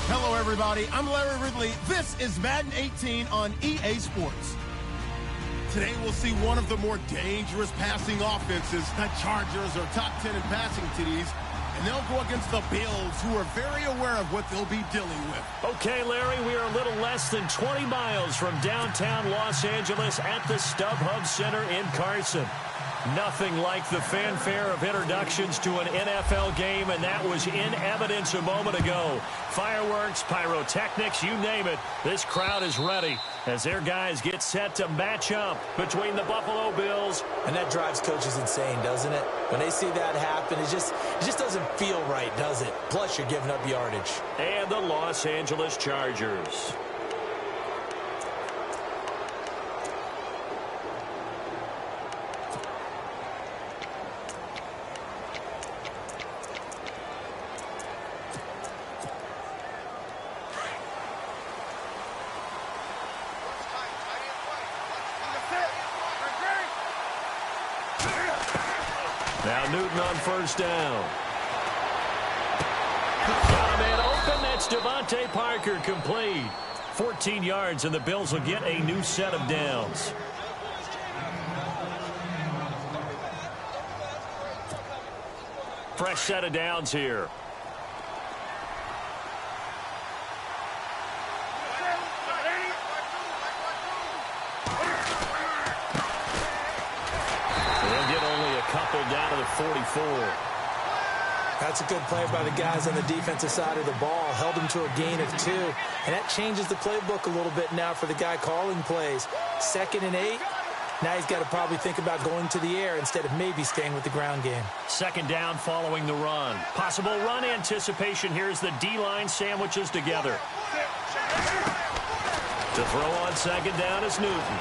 Hello, everybody. I'm Larry Ridley. This is Madden 18 on EA Sports. Today, we'll see one of the more dangerous passing offenses. The Chargers are top 10 in passing TDs, and they'll go against the Bills, who are very aware of what they'll be dealing with. Okay, Larry, we are a little less than 20 miles from downtown Los Angeles at the StubHub Center in Carson. Nothing like the fanfare of introductions to an NFL game, and that was in evidence a moment ago. Fireworks, pyrotechnics, you name it. This crowd is ready as their guys get set to match up between the Buffalo Bills. And that drives coaches insane, doesn't it? When they see that happen, it just doesn't feel right, does it? Plus, you're giving up yardage. And the Los Angeles Chargers. Now Newton on first down. Got a man open. That's Devontae Parker, complete. 14 yards, and the Bills will get a new set of downs. Fresh set of downs here. Down to the 44. That's a good play by the guys on the defensive side of the ball. Held him to a gain of 2. And that changes the playbook a little bit now for the guy calling plays. 2nd and 8. Now he's got to probably think about going to the air instead of maybe staying with the ground game. 2nd down following the run. Possible run anticipation. Here's the D-line sandwiches together. To throw on 2nd down is Newton.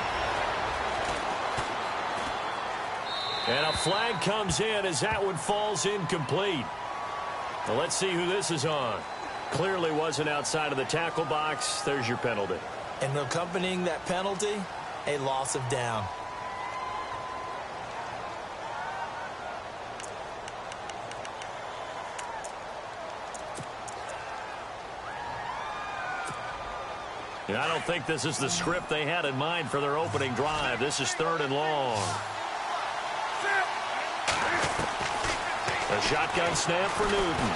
And a flag comes in as that one falls incomplete. Well, let's see who this is on. Clearly wasn't outside of the tackle box. There's your penalty. And accompanying that penalty, a loss of down. And I don't think this is the script they had in mind for their opening drive. This is 3rd and long. A shotgun snap for Newton.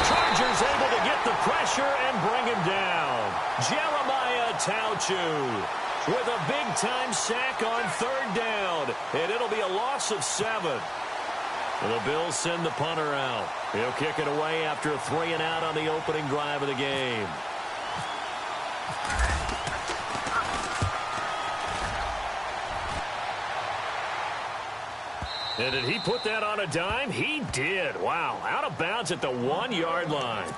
Chargers able to get the pressure and bring him down. Jeremiah Tauchu with a big-time sack on 3rd down. And it'll be a loss of 7. The Bills send the punter out. He'll kick it away after a 3-and-out on the opening drive of the game. And did he put that on a dime? He did. Wow. Out of bounds at the 1-yard line.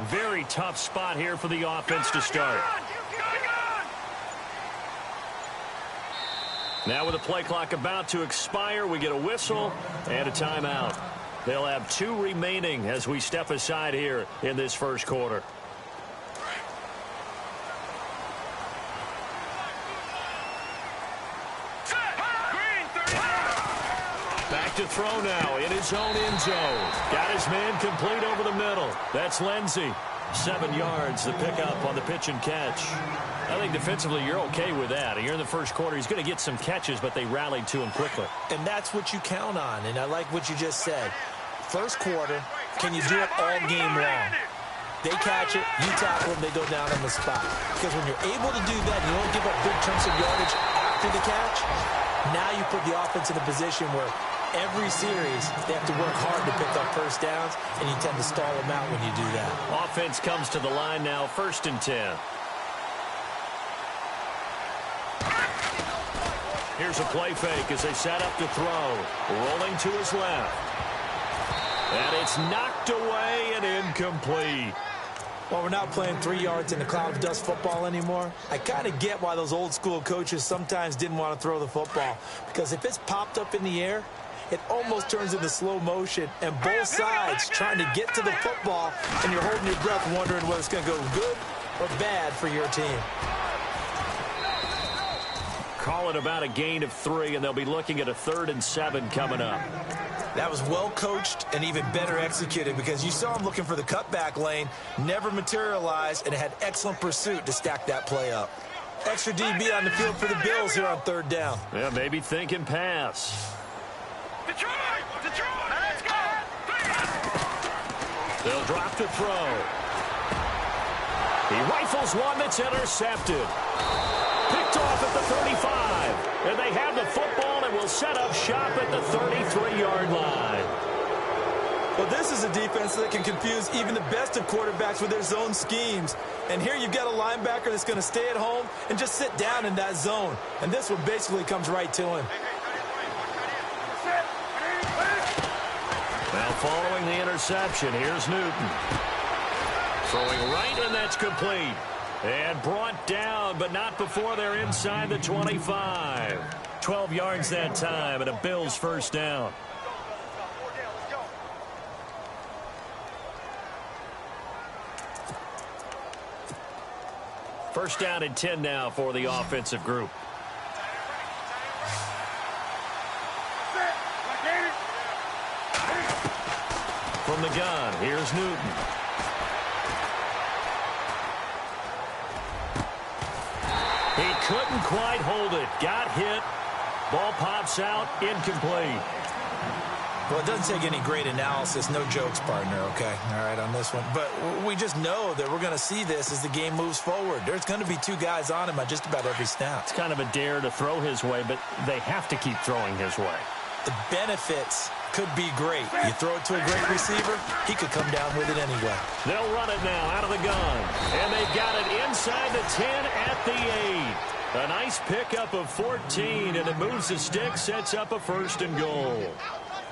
Very tough spot here for the offense to start. Now with the play clock about to expire, we get a whistle and a timeout. They'll have 2 remaining as we step aside here in this first quarter. Back to throw now in his own end zone. Got his man complete over the middle. That's Lindsey. 7 yards, the pickup on the pitch and catch. I think defensively you're okay with that. You're in the first quarter. He's going to get some catches, but they rallied to him quickly. And that's what you count on, and I like what you just said. First quarter, can you do it all game long? They catch it, you tackle them, they go down on the spot. Because when you're able to do that, you don't give up big chunks of yardage after the catch. Now you put the offense in a position where every series they have to work hard to pick up first downs, and you tend to stall them out when you do that. Offense comes to the line now, 1st and 10. Here's a play fake as they set up to throw. Rolling to his left. And it's knocked away and incomplete. While we're not playing 3 yards in a cloud of dust football anymore, I kind of get why those old school coaches sometimes didn't want to throw the football. Because if it's popped up in the air, it almost turns into slow motion, and both sides trying to get to the football, and you're holding your breath wondering whether it's going to go good or bad for your team. Call it about a gain of 3, and they'll be looking at a 3rd and 7 coming up. That was well coached and even better executed because you saw him looking for the cutback lane, never materialized, and had excellent pursuit to stack that play up. Extra DB on the field for the Bills here on 3rd down. Yeah, maybe thinking pass. Detroit! Let's go! They'll drop the throw. He rifles one that's intercepted. Picked off at the 35. And they have the football and will set up shop at the 33-yard line. Well, this is a defense that can confuse even the best of quarterbacks with their zone schemes. And here you've got a linebacker that's going to stay at home and just sit down in that zone. And this one basically comes right to him. Now following the interception, here's Newton. Throwing right, and that's complete. And brought down, but not before they're inside the 25. 12 yards that time, and a Bills first down. First down and 10 now for the offensive group. From the gun, here's Newton. He couldn't quite hold it. Got hit. Ball pops out. Incomplete. Well, it doesn't take any great analysis. No jokes, partner, okay? All right, on this one. But we just know that we're going to see this as the game moves forward. There's going to be 2 guys on him on just about every snap. It's kind of a dare to throw his way, but they have to keep throwing his way. The benefits could be great. You throw it to a great receiver, he could come down with it anyway. They'll run it now out of the gun. And they've got it inside the 10 at the 8. A nice pickup of 14, and it moves the stick, sets up a 1st and goal.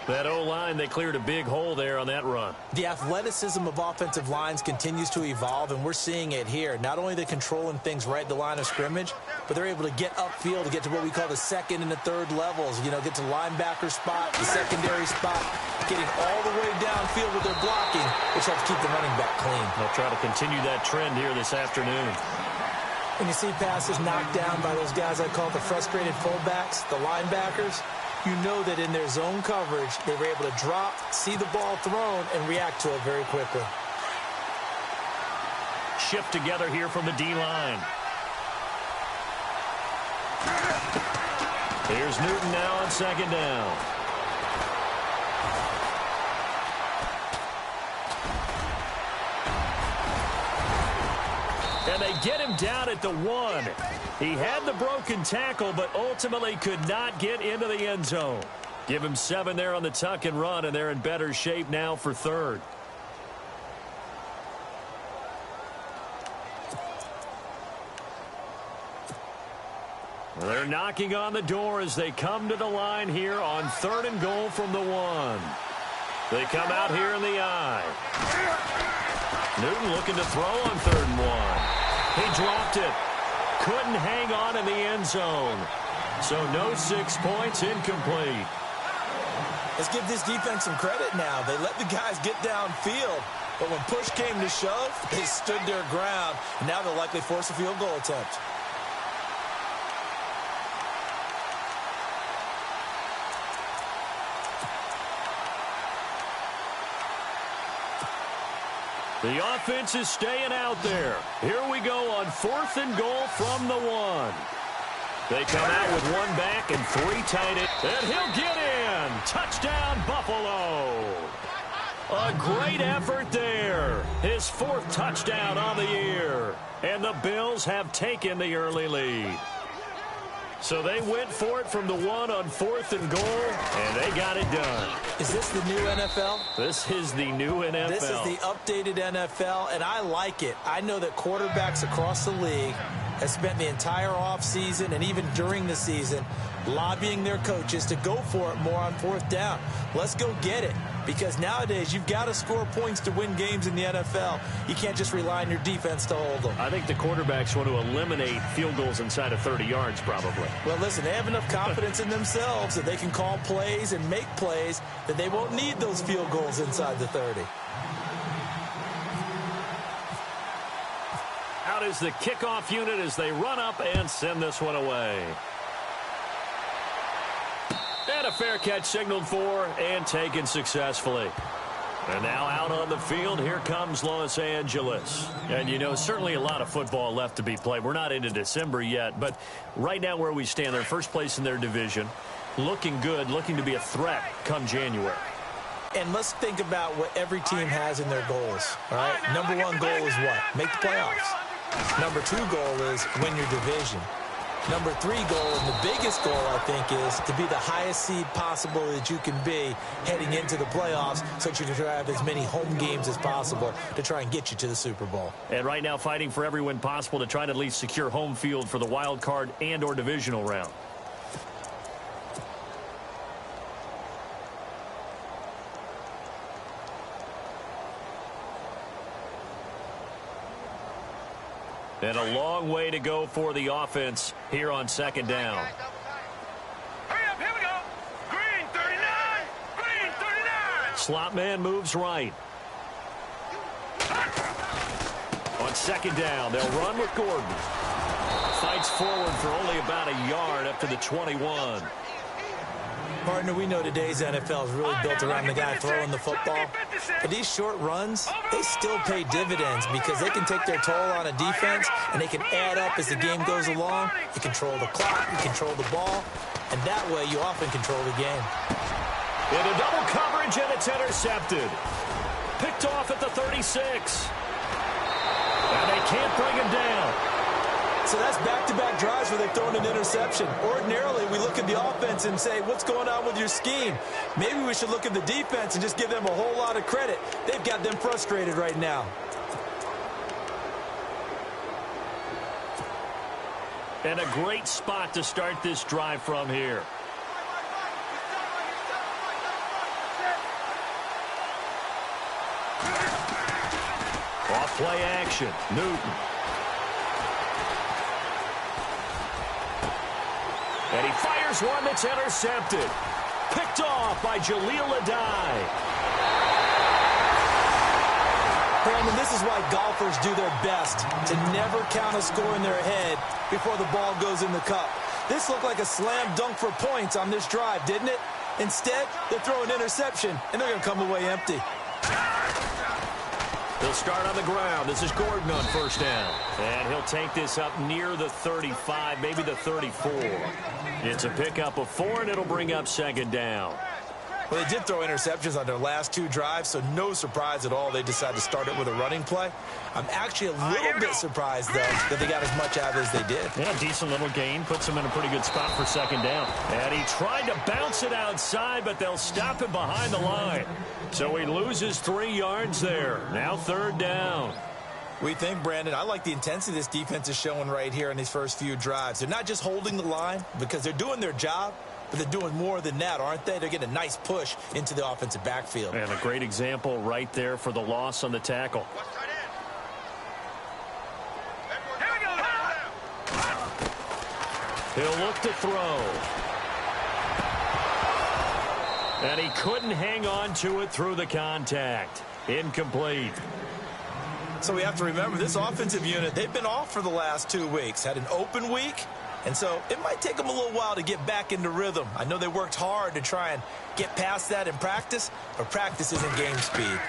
That O-line, they cleared a big hole there on that run. The athleticism of offensive lines continues to evolve, and we're seeing it here. Not only are they controlling things right at the line of scrimmage, but they're able to get upfield to get to what we call the 2nd and the 3rd levels. You know, get to linebacker spot, the secondary spot, getting all the way downfield with their blocking, which helps keep the running back clean. They'll try to continue that trend here this afternoon. When you see passes knocked down by those guys I call the frustrated fullbacks, the linebackers, you know that in their zone coverage, they were able to drop, see the ball thrown, and react to it very quickly. Shift together here from the D-line. Here's Newton now on 2nd down. And they get him down at the 1. He had the broken tackle, but ultimately could not get into the end zone. Give him 7 there on the tuck and run, and they're in better shape now for 3rd. They're knocking on the door as they come to the line here on 3rd and goal from the 1. They come out here in the I. Newton looking to throw on 3rd and 1. He dropped it. Couldn't hang on in the end zone. So no 6 points, incomplete. Let's give this defense some credit now. They let the guys get downfield, but when push came to shove, they stood their ground. And now they'll likely force a field goal attempt. The offense is staying out there. Here we go on 4th and goal from the 1. They come out with 1 back and 3 tight ends. And he'll get in. Touchdown, Buffalo. A great effort there. His 4th touchdown on the year. And the Bills have taken the early lead. So they went for it from the 1 on 4th and goal, and they got it done. Is this the new NFL? This is the new NFL. This is the updated NFL, and I like it. I know that quarterbacks across the league have spent the entire offseason and even during the season lobbying their coaches to go for it more on 4th down. Let's go get it. because nowadays you've got to score points to win games in the NFL. You can't just rely on your defense to hold them. I think the quarterbacks want to eliminate field goals inside of 30 yards probably. Well, listen, they have enough confidence in themselves that they can call plays and make plays that they won't need those field goals inside the 30. Out is the kickoff unit as they run up and send this one away. And a fair catch signaled for and taken successfully. And now out on the field, here comes Los Angeles. And, you know, certainly a lot of football left to be played. We're not into December yet, but right now where we stand, they're first place in their division. Looking good, looking to be a threat come January. And let's think about what every team has in their goals, all right? Number one goal is what? Make the playoffs. Number two goal is win your division. Number three goal, and the biggest goal, I think, is to be the highest seed possible that you can be heading into the playoffs so that you can have as many home games as possible to try and get you to the Super Bowl. And right now fighting for every win possible to try to at least secure home field for the wild card and or divisional round. And a long way to go for the offense here on second down. Hurry up, here we go. Green 39. Green 39. Slot man moves right. On second down, they'll run with Gordon. Fights forward for only about a yard up to the 21. Partner, we know today's NFL is really built around the guy throwing the football. But these short runs, they still pay dividends because they can take their toll on a defense and they can add up as the game goes along. You control the clock, you control the ball, and that way you often control the game. Into double coverage, and it's intercepted. Picked off at the 36. And they can't bring him down. So that's back-to-back drives where they've thrown an interception. Ordinarily, we look at the offense and say, what's going on with your scheme? Maybe we should look at the defense and just give them a whole lot of credit. They've got them frustrated right now. And a great spot to start this drive from here. Off play action. Newton. And he fires one that's intercepted. Picked off by Jaleel Adai. Brandon, this is why golfers do their best to never count a score in their head before the ball goes in the cup. This looked like a slam dunk for points on this drive, didn't it? Instead, they throw an interception, and they're going to come away empty. They'll start on the ground. This is Gordon on first down. And he'll take this up near the 35, maybe the 34. It's a pickup of 4, and it'll bring up second down. Well, they did throw interceptions on their last two drives, so no surprise at all they decided to start it with a running play. I'm actually a little bit surprised, though, that they got as much out of it as they did. Yeah, decent little gain. Puts him in a pretty good spot for second down. And he tried to bounce it outside, but they'll stop him behind the line. So he loses 3 yards there. Now third down. We think, Brandon, I like the intensity this defense is showing right here in these first few drives. They're not just holding the line because they're doing their job, but they're doing more than that, aren't they? They're getting a nice push into the offensive backfield. And a great example right there for the loss on the tackle. Here we go. He'll look to throw. And he couldn't hang on to it through the contact. Incomplete. So we have to remember this offensive unit, they've been off for the last 2 weeks. Had an open week. And so it might take them a little while to get back into rhythm. I know they worked hard to try and get past that in practice, but practice isn't game speed.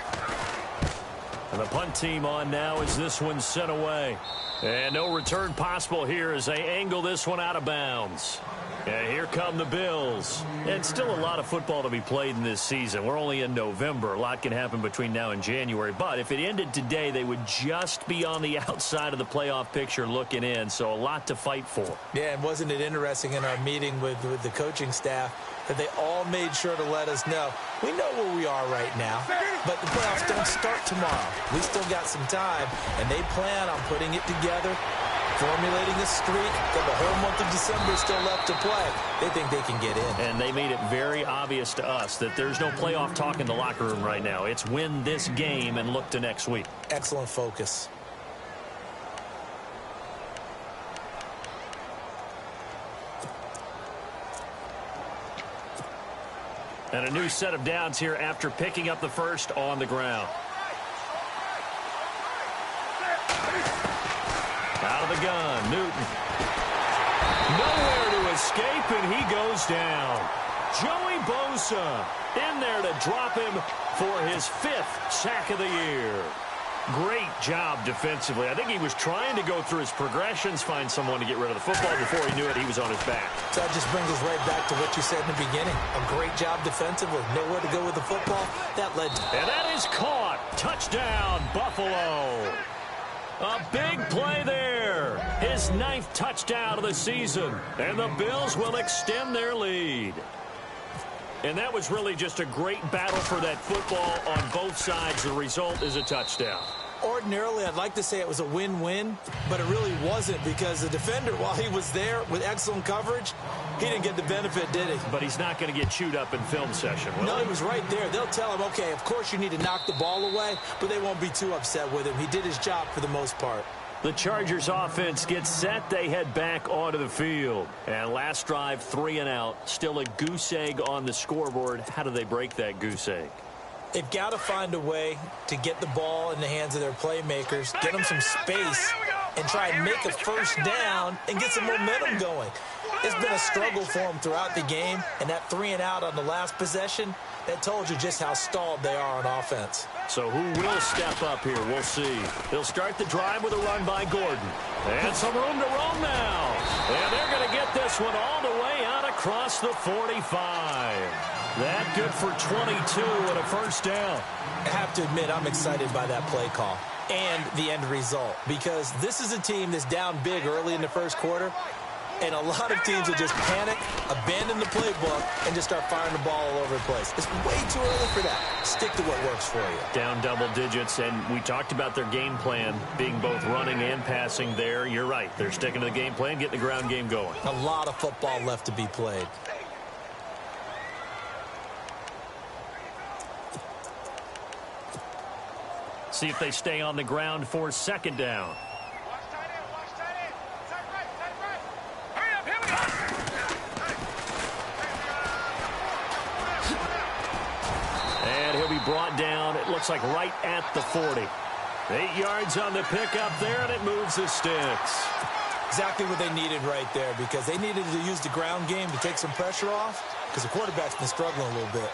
And the punt team on now as this one's sent away. And no return possible here as they angle this one out of bounds. And here come the Bills. And still a lot of football to be played in this season. We're only in November. A lot can happen between now and January. But if it ended today, they would just be on the outside of the playoff picture looking in. So a lot to fight for. Yeah, and wasn't it interesting in our meeting with the coaching staff that they all made sure to let us know, we know where we are right now, but the playoffs don't start tomorrow. We still got some time, and they plan on putting it together formulating a streak. Got the whole month of December still left to play. They think they can get in. And they made it very obvious to us that there's no playoff talk in the locker room right now. It's win this game and look to next week. Excellent focus. And a new set of downs here after picking up the first on the ground. Out of the gun, Newton. Nowhere to escape, and he goes down. Joey Bosa in there to drop him for his 5th sack of the year. Great job defensively. I think he was trying to go through his progressions, find someone to get rid of the football. Before he knew it, he was on his back. So that just brings us right back to what you said in the beginning. A great job defensively. Nowhere to go with the football. That led to... And that is caught. Touchdown, Buffalo. A big play there. His 9th touchdown of the season. And the Bills will extend their lead. And that was really just a great battle for that football on both sides. The result is a touchdown. Ordinarily, I'd like to say it was a win-win, but it really wasn't because the defender, while he was there with excellent coverage, he didn't get the benefit, did he? But he's not going to get chewed up in film session, will he? No, he was right there. They'll tell him, okay, of course you need to knock the ball away, but they won't be too upset with him. He did his job for the most part. The Chargers offense gets set. They head back onto the field. And last drive, 3 and out. Still a goose egg on the scoreboard. How do they break that goose egg? They've got to find a way to get the ball in the hands of their playmakers, get them some space, and try and make a first down and get some momentum going. It's been a struggle for them throughout the game, and that 3 and out on the last possession, that told you just how stalled they are on offense. So who will step up here? We'll see. They'll start the drive with a run by Gordon. And some room to roam now. And they're going to get this one all the way out across the 45. That good for 22 and a first down. I have to admit, I'm excited by that play call and the end result because this is a team that's down big early in the first quarter, and a lot of teams will just panic, abandon the playbook, and just start firing the ball all over the place. It's way too early for that. Stick to what works for you. Down double digits, and we talked about their game plan being both running and passing there. You're right. They're sticking to the game plan, getting the ground game going. A lot of football left to be played. See if they stay on the ground for second down. And he'll be brought down, it looks like right at the 40. 8 yards on the pickup there, and it moves the sticks. Exactly what they needed right there because they needed to use the ground game to take some pressure off because the quarterback's been struggling a little bit.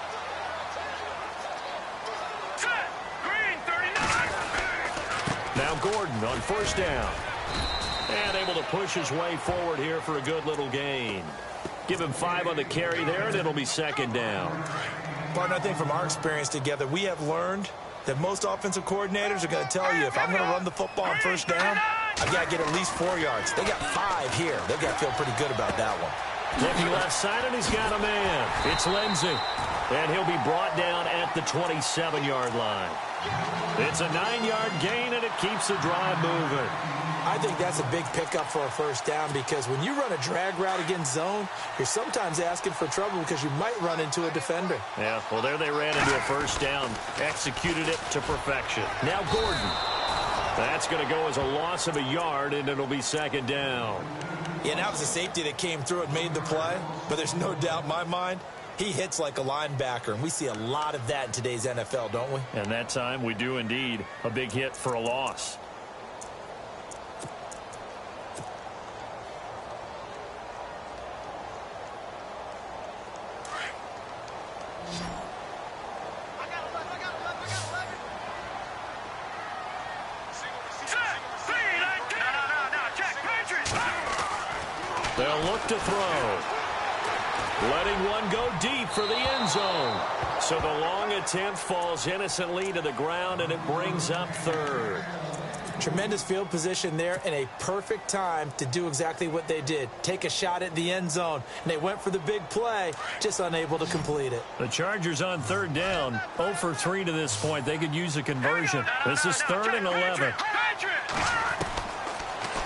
Now Gordon on first down. And able to push his way forward here for a good little gain. Give him 5 on the carry there, and it'll be second down. Partner, I think from our experience together, we have learned that most offensive coordinators are going to tell you, if I'm going to run the football on first down, I've got to get at least 4 yards. They got 5 here. They've got to feel pretty good about that one. Looking left side, and he's got a man. It's Lindsey. And he'll be brought down at the 27-yard line. It's a 9-yard gain, and it keeps the drive moving. I think that's a big pickup for a first down because when you run a drag route against zone, you're sometimes asking for trouble because you might run into a defender. Yeah, well, there they ran into a first down. Executed it to perfection. Now Gordon. That's going to go as a loss of a yard, and it'll be second down. Yeah, that was a safety that came through and made the play, but there's no doubt in my mind he hits like a linebacker, and we see a lot of that in today's NFL, don't we? And that time we do indeed. A big hit for a loss. They'll look to throw. Letting one go deep for the end zone. So the long attempt falls innocently to the ground, and it brings up third. Tremendous field position there and a perfect time to do exactly what they did. Take a shot at the end zone. And they went for the big play, just unable to complete it. The Chargers on third down. 0 for 3 to this point. They could use a conversion. This is 3rd and 11.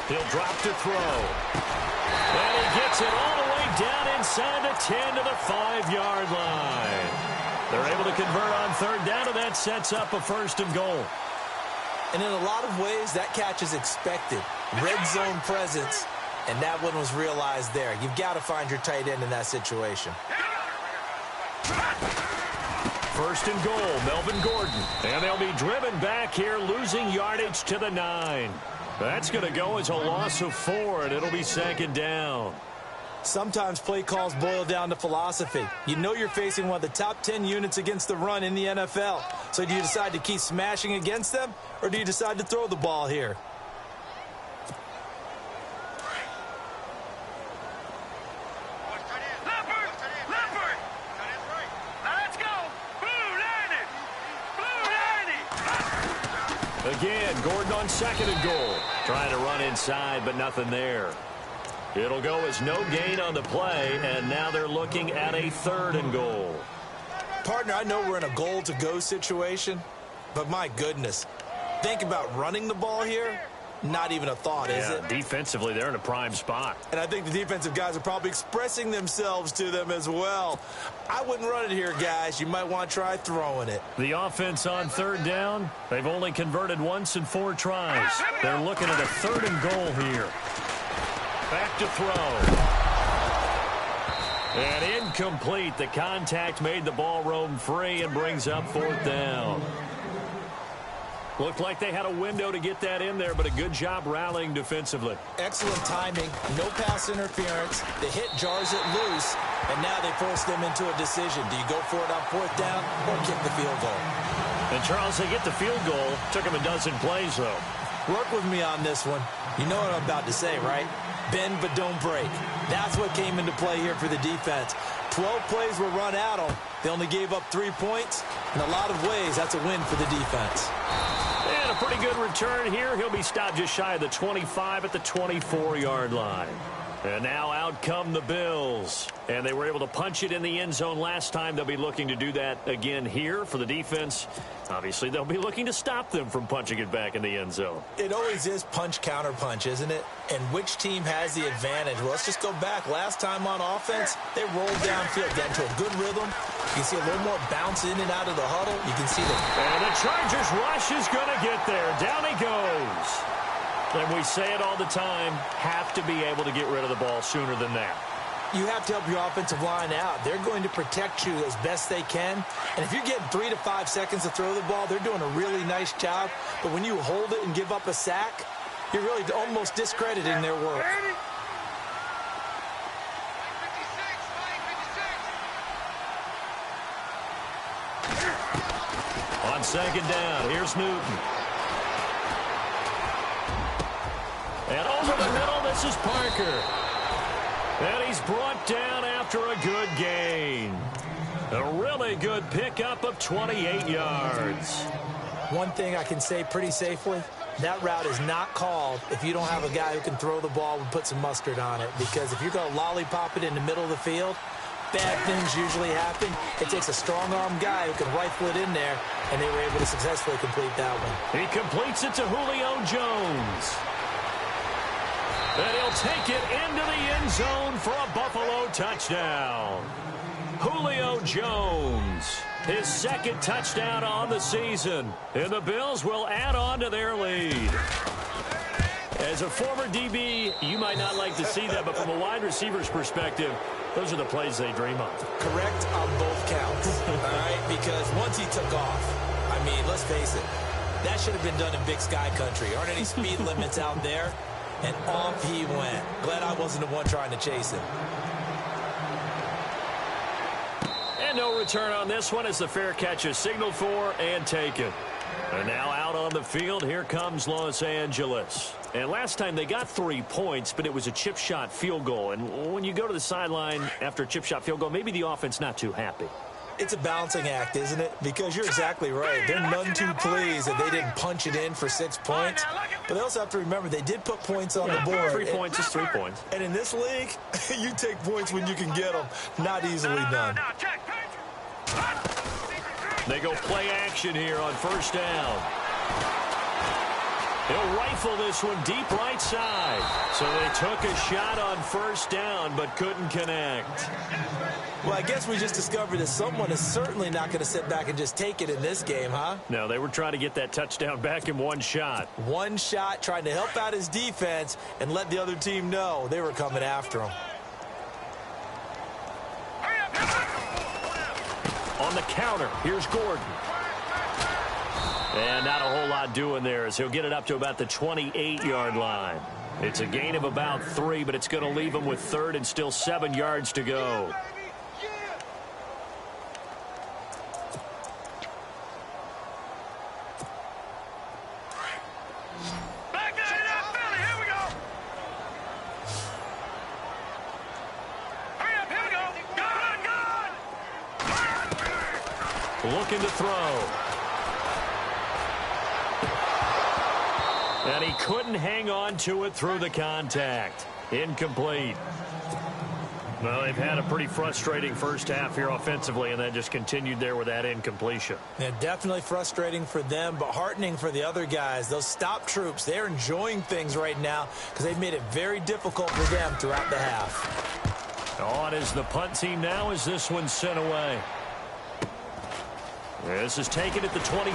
He'll drop to throw. And he gets it all the way down inside the 10 to the 5-yard line. They're able to convert on third down, and that sets up a 1st and goal. And in a lot of ways, that catch is expected. Red zone presence, and that one was realized there. You've got to find your tight end in that situation. 1st and goal, Melvin Gordon. And they'll be driven back here, losing yardage to the 9. That's going to go as a loss of 4, and it'll be 2nd down. Sometimes play calls boil down to philosophy. You know you're facing one of the top 10 units against the run in the NFL. So do you decide to keep smashing against them, or do you decide to throw the ball here? Again, Gordon on 2nd and goal. Trying to run inside, but nothing there. It'll go as no gain on the play, and now they're looking at a 3rd and goal. Partner, I know we're in a goal-to-go situation, but my goodness, think about running the ball here. Not even a thought, is it? Defensively, they're in a prime spot. And I think the defensive guys are probably expressing themselves to them as well. I wouldn't run it here, guys. You might want to try throwing it. The offense on 3rd down, they've only converted once in 4 tries. They're looking at a 3rd and goal here. Back to throw. And incomplete. The contact made the ball roam free and brings up 4th down. Looked like they had a window to get that in there, but a good job rallying defensively. Excellent timing, no pass interference. The hit jars it loose, and now they force them into a decision. Do you go for it on 4th down or kick the field goal? And, Charles, they get the field goal. Took them a dozen plays, though. Work with me on this one. You know what I'm about to say, right? Bend but don't break. That's what came into play here for the defense. 12 plays were run at them. They only gave up 3 points. In a lot of ways, that's a win for the defense. And a pretty good return here. He'll be stopped just shy of the 25 at the 24-yard line. And now out come the Bills. And they were able to punch it in the end zone last time. They'll be looking to do that again here for the defense. Obviously, they'll be looking to stop them from punching it back in the end zone. It always is punch, counter punch, isn't it? And which team has the advantage? Well, let's just go back. Last time on offense, they rolled downfield, got into a good rhythm. You can see a little more bounce in and out of the huddle. You can see that. And the Chargers rush is going to get there. Down he goes. And we say it all the time, have to be able to get rid of the ball sooner than that. You have to help your offensive line out. They're going to protect you as best they can. And if you're getting 3 to 5 seconds to throw the ball, they're doing a really nice job. But when you hold it and give up a sack, you're really almost discrediting their work. On 2nd down, here's Newton. And over the middle, this is Parker. And he's brought down after a good gain. A really good pickup of 28 yards. One thing I can say pretty safely, that route is not called if you don't have a guy who can throw the ball and put some mustard on it. Because if you're going to lollipop it in the middle of the field, bad things usually happen. It takes a strong-arm guy who can rifle it in there, and they were able to successfully complete that one. He completes it to Julio Jones. And he'll take it into the end zone for a Buffalo touchdown. Julio Jones, his 2nd touchdown on the season. And the Bills will add on to their lead. As a former DB, you might not like to see that, but from a wide receiver's perspective, those are the plays they dream of. Correct on both counts, all right? Because once he took off, I mean, let's face it, that should have been done in Big Sky Country. Aren't any speed limits out there? And off he went. Glad I wasn't the one trying to chase him. And no return on this one as the fair catch is signaled for and taken. And now out on the field, here comes Los Angeles. And last time they got 3 points, but it was a chip shot field goal. And when you go to the sideline after a chip shot field goal, maybe the offense not too happy. It's a balancing act, isn't it? Because you're exactly right. They're none too pleased that they didn't punch it in for 6 points. But they also have to remember they did put points on the board. 3 points is 3 points. And in this league, you take points when you can get them. Not easily done. They go play action here on 1st down. He'll rifle this one deep right side. So they took a shot on first down, but couldn't connect. Well, I guess we just discovered that someone is certainly not going to sit back and just take it in this game, huh? No, they were trying to get that touchdown back in one shot. One shot, trying to help out his defense and let the other team know they were coming after him. On the counter, here's Gordon. And not a whole lot doing there as he'll get it up to about the 28-yard line. It's a gain of about 3, but it's going to leave him with 3rd and still 7 yards to go. Looking to throw. And he couldn't hang on to it through the contact. Incomplete. Well, they've had a pretty frustrating first half here offensively, and then just continued there with that incompletion. Yeah, definitely frustrating for them, but heartening for the other guys. Those stop troops, they're enjoying things right now because they've made it very difficult for them throughout the half. On is the punt team now as this one's sent away. This is taken at the 23.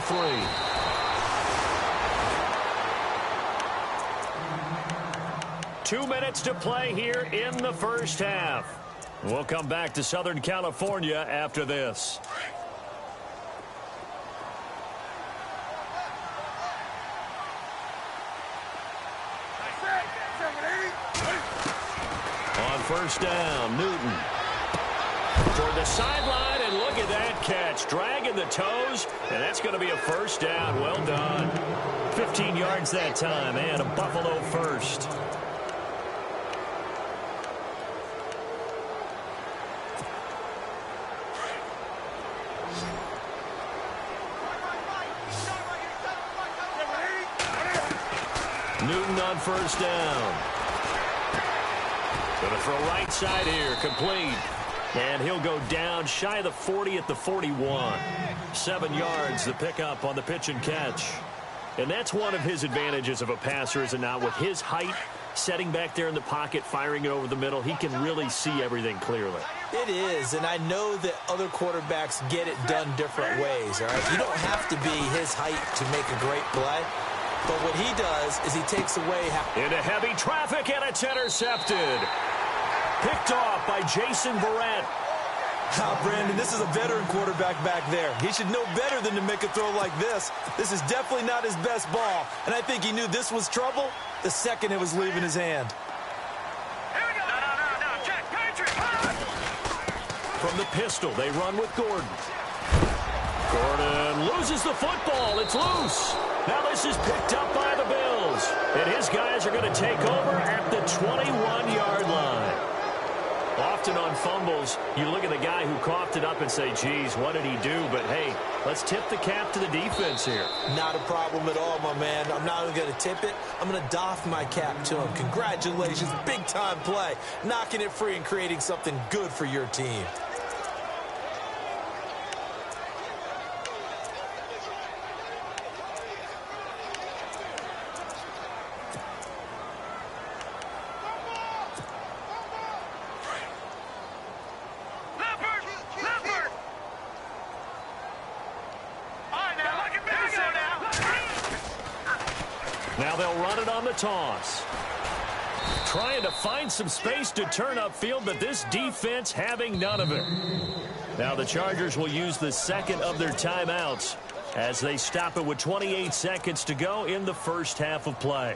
Two minutes to play here in the first half. We'll come back to Southern California after this. On first down, Newton. Toward the sideline, and look at that catch. Dragging the toes, and that's going to be a first down. Well done. 15 yards that time, and a Buffalo first. Newton on first down. Going to throw right side here, complete. And he'll go down shy of the 40 at the 41. 7 yards the pickup on the pitch and catch. And that's one of his advantages of a passer, is it not? With his height, setting back there in the pocket, firing it over the middle, he can really see everything clearly. It is, and I know that other quarterbacks get it done different ways, all right? You don't have to be his height to make a great play. But what he does is he takes away... Into heavy traffic, and it's intercepted. Picked off by Jason Verrett. Brandon, this is a veteran quarterback back there. He should know better than to make a throw like this. This is definitely not his best ball, and I think he knew this was trouble the second it was leaving his hand. Here we go. No, Jack Patrick. From the pistol, they run with Gordon. Gordon loses the football. It's loose. Now this is picked up by the Bills, and his guys are going to take over at the 21-yard line. Often on fumbles, you look at the guy who coughed it up and say, geez, what did he do? But, hey, let's tip the cap to the defense here. Not a problem at all, my man. I'm not even going to tip it. I'm going to doff my cap to him. Congratulations, big-time play. Knocking it free and creating something good for your team. Now they'll run it on the toss. Trying to find some space to turn upfield, but this defense having none of it. Now the Chargers will use the second of their timeouts as they stop it with 28 seconds to go in the first half of play.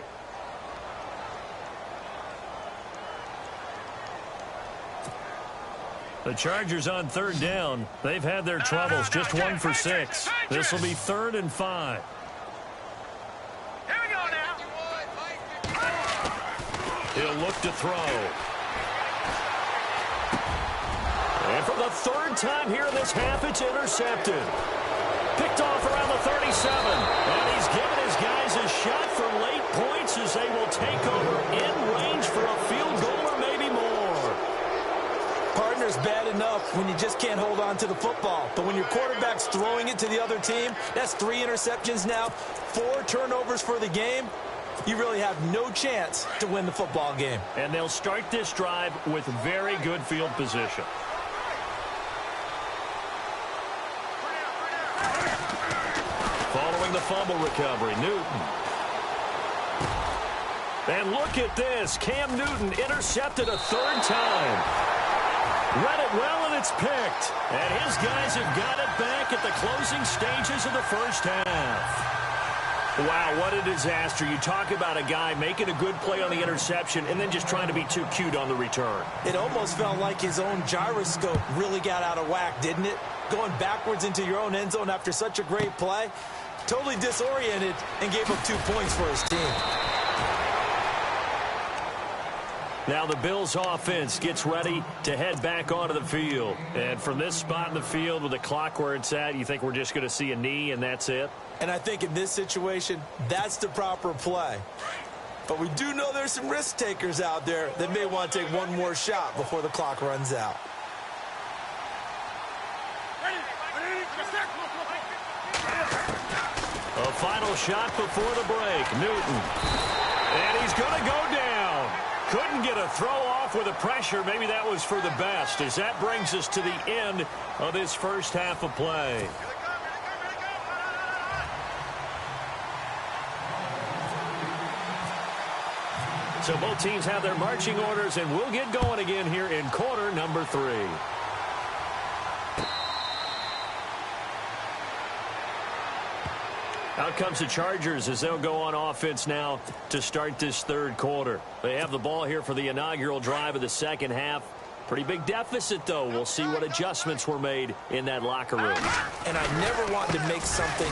The Chargers on third down. They've had their troubles, just 1 for 6. This will be 3rd and 5. He'll look to throw. And for the 3rd time here in this half, it's intercepted. Picked off around the 37. And he's given his guys a shot for late points as they will take over in range for a field goal or maybe more. Partner's bad enough when you just can't hold on to the football. But when your quarterback's throwing it to the other team, that's 3 interceptions now, 4 turnovers for the game. you really have no chance to win the football game. And they'll start this drive with very good field position. Following the fumble recovery, Newton. And look at this. Cam Newton intercepted a third time. Read it well, and it's picked. And his guys have got it back at the closing stages of the first half. Wow, what a disaster. You talk about a guy making a good play on the interception and then just trying to be too cute on the return. It almost felt like his own gyroscope really got out of whack, didn't it? Going backwards into your own end zone after such a great play. Totally disoriented and gave up 2 points for his team. Now the Bills offense gets ready to head back onto the field. And from this spot in the field with the clock where it's at, you think we're just going to see a knee and that's it? And I think in this situation, that's the proper play. But we do know there's some risk takers out there that may want to take one more shot before the clock runs out. A final shot before the break. Newton. And he's going to go down. Couldn't get a throw off with the pressure. Maybe that was for the best, as that brings us to the end of this first half of play. So both teams have their marching orders, and we'll get going again here in quarter number 3. Out comes the Chargers as they'll go on offense now to start this third quarter. They have the ball here for the inaugural drive of the second half. Pretty big deficit, though. We'll see what adjustments were made in that locker room. And I never want to make something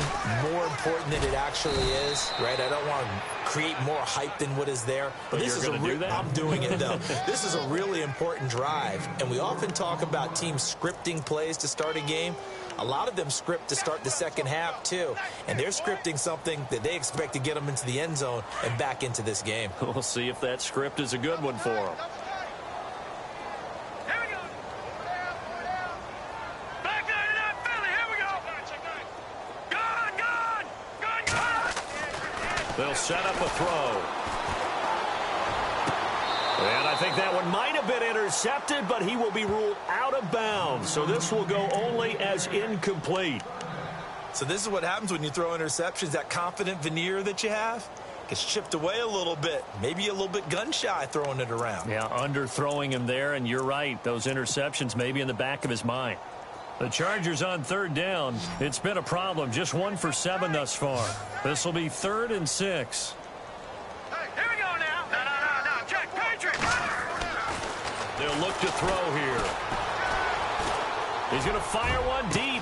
more important than it actually is, right? I don't want to create more hype than what is there. But this you're is going to do that? I'm doing it, though. This is a really important drive. And we often talk about teams scripting plays to start a game. A lot of them script to start the second half, too. And they're scripting something that they expect to get them into the end zone and back into this game. We'll see if that script is a good one for them. They'll set up a throw. And I think that one might have been intercepted, but he will be ruled out of bounds. So this will go only as incomplete. So this is what happens when you throw interceptions. That confident veneer that you have gets chipped away a little bit. Maybe a little bit gun-shy throwing it around. Yeah, underthrowing him there, and you're right. Those interceptions may be in the back of his mind. The Chargers on third down. It's been a problem. Just 1 for 7 thus far. This will be 3rd and 6. Hey, here we go now. No. Check, Patriot. They'll look to throw here. He's going to fire one deep.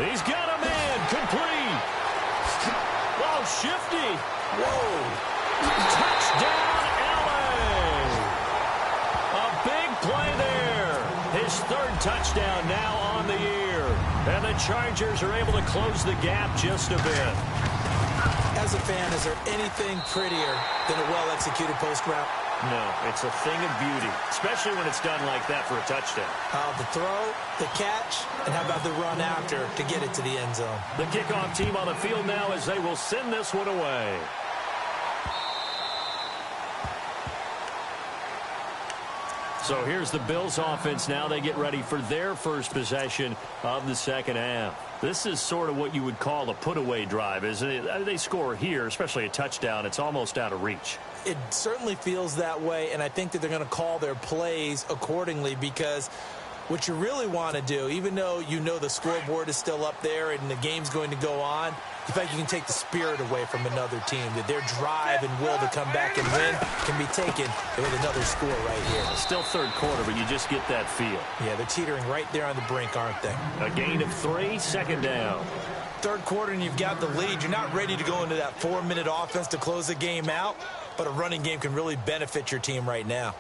He's got a man. Complete. Oh, shifty. Whoa. Touchdown, L.A. A big play there. His 3rd touchdown now on the year. And the Chargers are able to close the gap just a bit. As a fan, is there anything prettier than a well-executed post route? No, it's a thing of beauty, especially when it's done like that for a touchdown. The throw, the catch, and how about the run after to get it to the end zone? The kickoff team on the field now as they will send this one away. So here's the Bills offense now. They get ready for their first possession of the second half. This is sort of what you would call a put-away drive, isn't it? They score here, especially a touchdown. It's almost out of reach. It certainly feels that way, and I think that they're going to call their plays accordingly, because what you really want to do, even though you know the scoreboard is still up there and the game's going to go on, you feel like you can take the spirit away from another team, that their drive and will to come back and win can be taken with another score right here. Still third quarter, but you just get that feel. Yeah, they're teetering right there on the brink, aren't they? A gain of 3, second down. Third quarter and you've got the lead. You're not ready to go into that 4-minute offense to close the game out, but a running game can really benefit your team right now.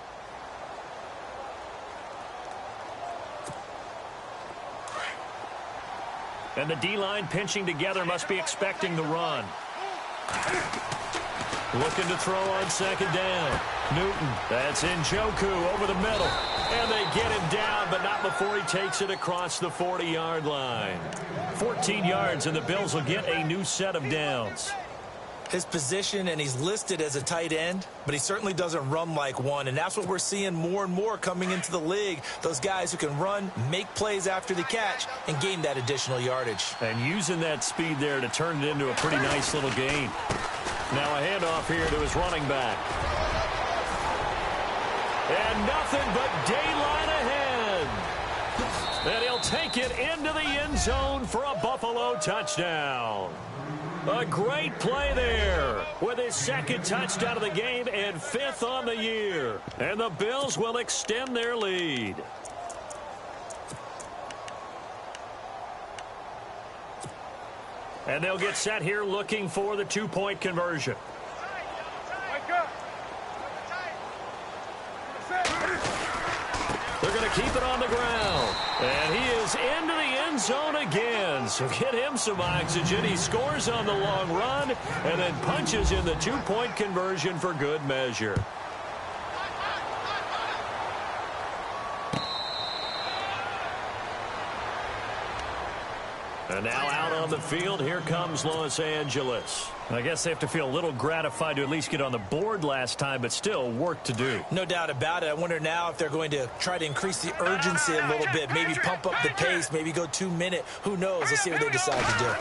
And the D-line pinching together, must be expecting the run. Looking to throw on second down. Newton, that's Njoku over the middle. And they get him down, but not before he takes it across the 40-yard line. 14 yards, and the Bills will get a new set of downs. his position, and he's listed as a tight end, but he certainly doesn't run like one, and that's what we're seeing more and more coming into the league. Those guys who can run, make plays after the catch, and gain that additional yardage. And using that speed there to turn it into a pretty nice little gain. Now a handoff here to his running back. And nothing but daylight ahead. And he'll take it into the end zone for a Buffalo touchdown. A great play there with his second touchdown of the game and 5th on the year. And the Bills will extend their lead. And they'll get set here looking for the 2-point conversion. They're going to keep it on the ground. And he is into the end zone again. So get him some oxygen. He scores on the long run and then punches in the 2-point conversion for good measure. And now out on the field, here comes Los Angeles. I guess they have to feel a little gratified to at least get on the board last time, but still work to do. No doubt about it. I wonder now if they're going to try to increase the urgency a little bit, maybe pump up the pace, maybe go 2-minute. Who knows? Let's see what they decide to do.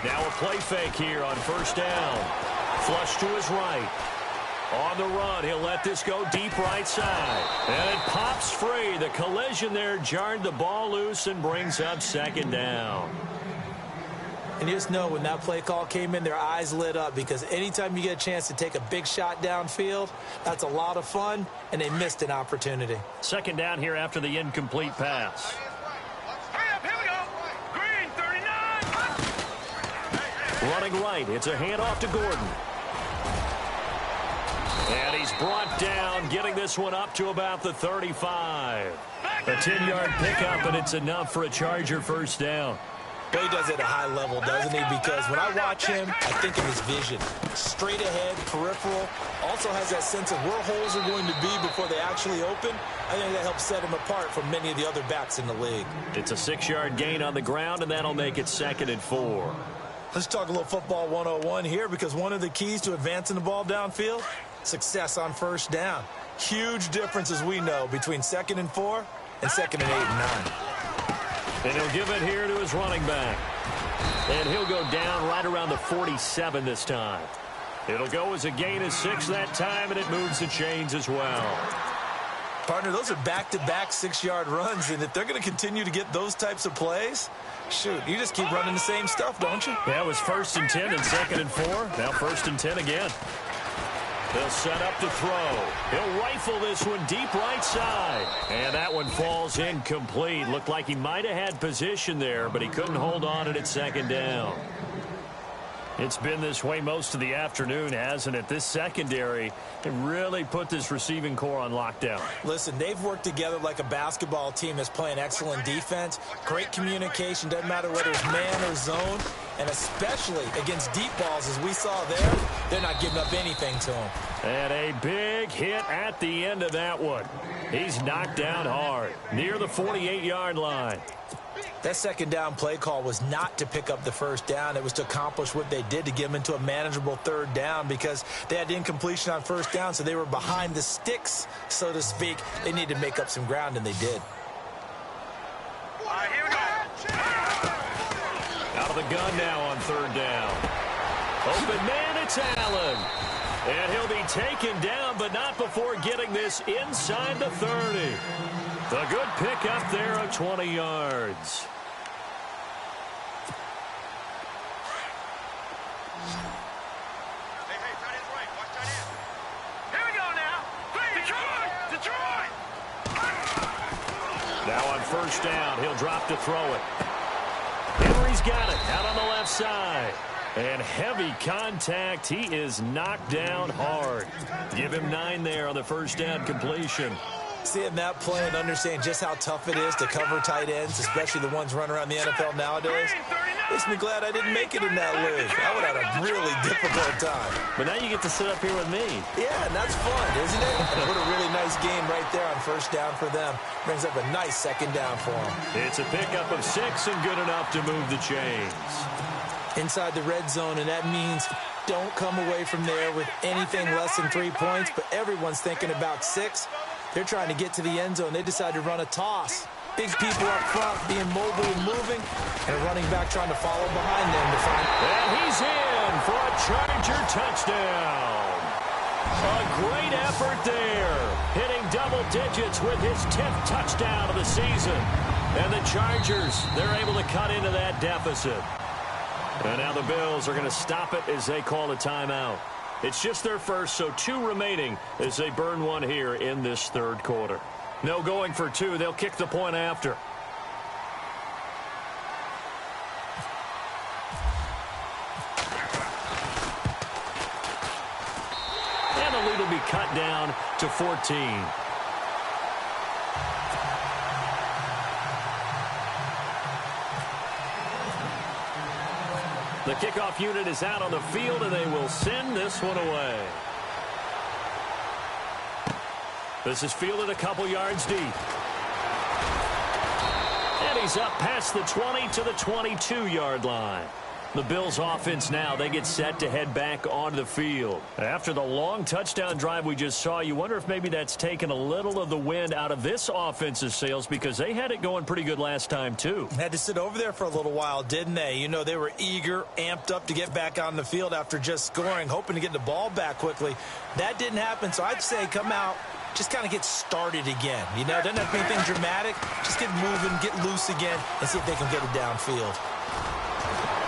Now a play fake here on first down. Flush to his right. On the run, he'll let this go deep right side. And it pops free. The collision there jarred the ball loose and brings up second down. And you just know when that play call came in, their eyes lit up, because anytime you get a chance to take a big shot downfield, that's a lot of fun, and they missed an opportunity. Second down here after the incomplete pass. Here we go. Green 39. Running right, it's a handoff to Gordon. And he's brought down, getting this one up to about the 35. A 10-yard pickup, and it's enough for a Charger first down. But he does it at a high level, doesn't he? Because when I watch him, I think of his vision. Straight ahead, peripheral. Also has that sense of where holes are going to be before they actually open. I think that helps set him apart from many of the other backs in the league. It's a 6-yard gain on the ground, and that'll make it 2nd and 4. Let's talk a little football 101 here, because one of the keys to advancing the ball downfield, success on first down. Huge difference, as we know, between 2nd and 4 and 2nd and 8 and 9. And he'll give it here to his running back. And he'll go down right around the 47 this time. It'll go as a gain of 6 that time, and it moves the chains as well. Partner, those are back-to-back 6-yard runs, and if they're going to continue to get those types of plays, shoot, you just keep running the same stuff, don't you? That was 1st and 10 and 2nd and 4. Now 1st and 10 again. They'll set up to throw. He'll rifle this one deep right side. And that one falls incomplete. Looked like he might have had position there, but he couldn't hold on it at 2nd down. It's been this way most of the afternoon, hasn't it? This secondary, it really put this receiving core on lockdown. Listen, they've worked together like a basketball team that's playing excellent defense. Great communication, doesn't matter whether it's man or zone. And especially against deep balls, as we saw there, they're not giving up anything to them. And a big hit at the end of that one. He's knocked down hard, near the 48-yard line. That 2nd down play call was not to pick up the first down. It was to accomplish what they did, to get them into a manageable 3rd down, because they had incompletion on first down, so they were behind the sticks, so to speak. They needed to make up some ground, and they did. Here we go. Out of the gun now on 3rd down. Open man, it's Allen. And he'll be taken down, but not before getting this inside the 30. The good pickup there of 20 yards. Here we go now. Detroit. Now on first down, he'll drop to throw it. Henry's got it out on the left side. And heavy contact. He is knocked down hard. Give him 9 there on the first down completion. Seeing that play and understanding just how tough it is to cover tight ends, especially the ones running around the NFL nowadays, makes me glad I didn't make it in that league. I would have had a really difficult time. But now you get to sit up here with me. Yeah, and that's fun, isn't it? And what a really nice game right there on first down for them. Brings up a nice 2nd down for them. It's a pickup of 6 and good enough to move the chains. inside the red zone, and that means don't come away from there with anything less than 3 points, but everyone's thinking about 6. They're trying to get to the end zone. They decide to run a toss. Big people up front being mobile and moving, and a running back trying to follow behind them to find. And he's in for a Charger touchdown. A great effort there, hitting double digits with his 10th touchdown of the season. And the Chargers, they're able to cut into that deficit. And now the Bills are going to stop it as they call a timeout. It's just their first, so 2 remaining as they burn one here in this third quarter. No going for 2. They'll kick the point after. And the lead will be cut down to 14. The kickoff unit is out on the field, and they will send this one away. This is fielded a couple yards deep. And he's up past the 20 to the 22-yard line. The Bills offense now, they get set to head back onto the field. After the long touchdown drive we just saw, you wonder if maybe that's taken a little of the wind out of this offense's sails, because they had it going pretty good last time too. Had to sit over there for a little while, didn't they? You know, they were eager, amped up to get back on the field after just scoring, hoping to get the ball back quickly. That didn't happen, so I'd say come out, just kind of get started again. You know, doesn't have to be anything dramatic. Just get moving, get loose again, and see if they can get it downfield.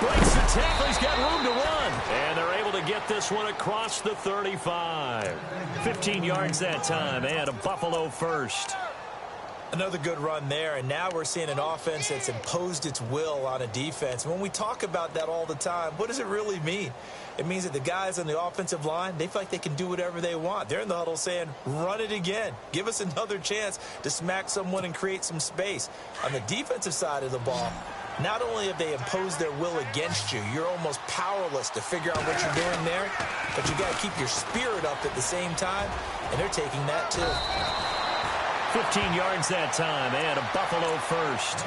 Breaks the tackle. He's got room to run. And they're able to get this one across the 35. 15 yards that time, and a Buffalo first. Another good run there, and now we're seeing an offense that's imposed its will on a defense. When we talk about that all the time, what does it really mean? It means that the guys on the offensive line, they feel like they can do whatever they want. They're in the huddle saying, run it again. Give us another chance to smack someone and create some space. On the defensive side of the ball, not only have they imposed their will against you, you're almost powerless to figure out what you're doing there, but you got to keep your spirit up at the same time, and they're taking that too. 15 yards that time, and a Buffalo first.